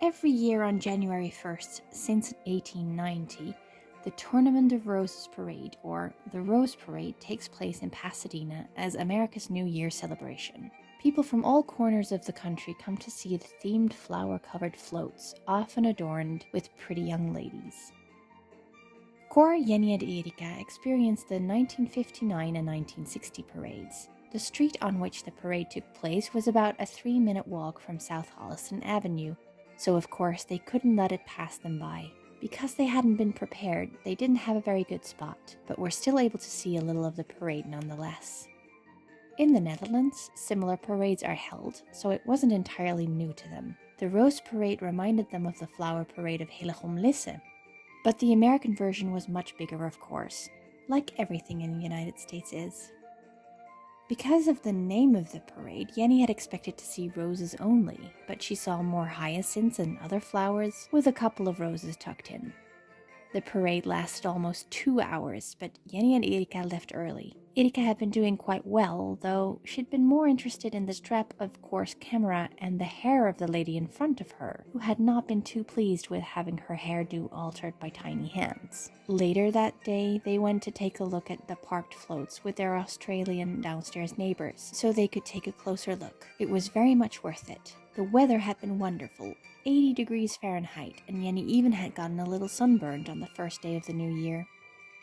Every year on January 1st since 1890, the Tournament of Roses Parade, or the Rose Parade, takes place in Pasadena as America's New Year celebration. People from all corners of the country come to see the themed flower-covered floats, often adorned with pretty young ladies. Cora, Jenny, and Erika experienced the 1959 and 1960 parades. The street on which the parade took place was about a 3-minute walk from South Holliston Avenue, so of course they couldn't let it pass them by. Because they hadn't been prepared, they didn't have a very good spot, but were still able to see a little of the parade nonetheless. In the Netherlands, similar parades are held, so it wasn't entirely new to them. The Rose Parade reminded them of the Flower Parade of Hillegom Lisse, but the American version was much bigger, of course, like everything in the United States is. Because of the name of the parade, Jenny had expected to see roses only, but she saw more hyacinths and other flowers, with a couple of roses tucked in. The parade lasted almost 2 hours, but Jenny and Erika left early. Erika had been doing quite well, though she'd been more interested in the strap of course camera and the hair of the lady in front of her, who had not been too pleased with having her hairdo altered by tiny hands. Later that day, they went to take a look at the parked floats with their Australian downstairs neighbors, so they could take a closer look. It was very much worth it. The weather had been wonderful, 80 degrees Fahrenheit, and Jenny even had gotten a little sunburned on the first day of the new year.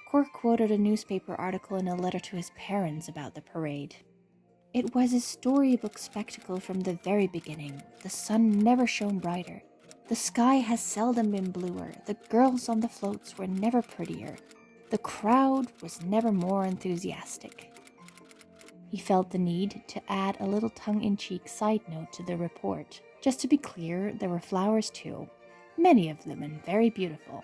Cor quoted a newspaper article in a letter to his parents about the parade. It was a storybook spectacle from the very beginning. The sun never shone brighter. The sky has seldom been bluer. The girls on the floats were never prettier. The crowd was never more enthusiastic. He felt the need to add a little tongue-in-cheek side note to the report. Just to be clear, there were flowers too, many of them and very beautiful.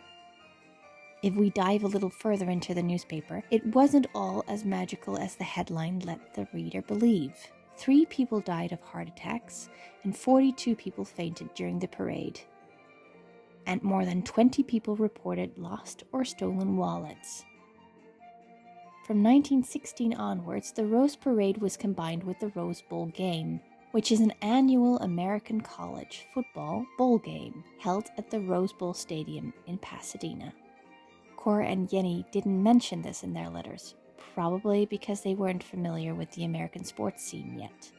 If we dive a little further into the newspaper, it wasn't all as magical as the headline let the reader believe. 3 people died of heart attacks, and 42 people fainted during the parade. And more than 20 people reported lost or stolen wallets. From 1916 onwards, the Rose Parade was combined with the Rose Bowl game, which is an annual American college football bowl game held at the Rose Bowl Stadium in Pasadena. Cora and Jenny didn't mention this in their letters, probably because they weren't familiar with the American sports scene yet.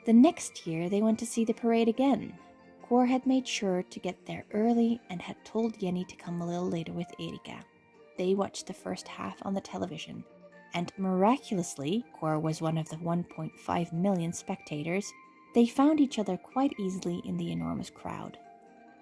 The next year, they went to see the parade again. Cora had made sure to get there early and had told Jenny to come a little later with Erika. They watched the first half on the television, and miraculously, Cora was one of the 1.5 million spectators, they found each other quite easily in the enormous crowd.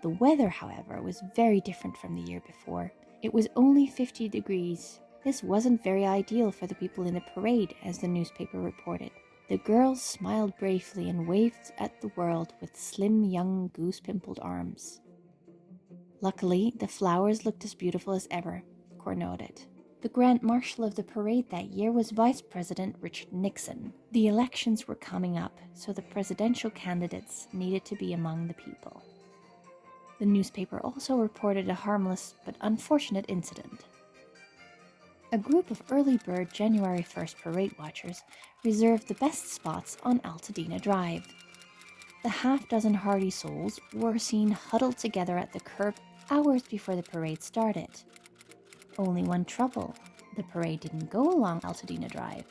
The weather, however, was very different from the year before. It was only 50 degrees. This wasn't very ideal for the people in the parade, as the newspaper reported. The girls smiled bravely and waved at the world with slim, young, goose-pimpled arms. Luckily, the flowers looked as beautiful as ever, Cora noted. The Grand Marshal of the parade that year was Vice President Richard Nixon. The elections were coming up, so the presidential candidates needed to be among the people. The newspaper also reported a harmless but unfortunate incident. A group of early bird January 1st parade watchers reserved the best spots on Altadena Drive. The half-dozen hardy souls were seen huddled together at the curb hours before the parade started. Only one trouble: the parade didn't go along Altadena Drive.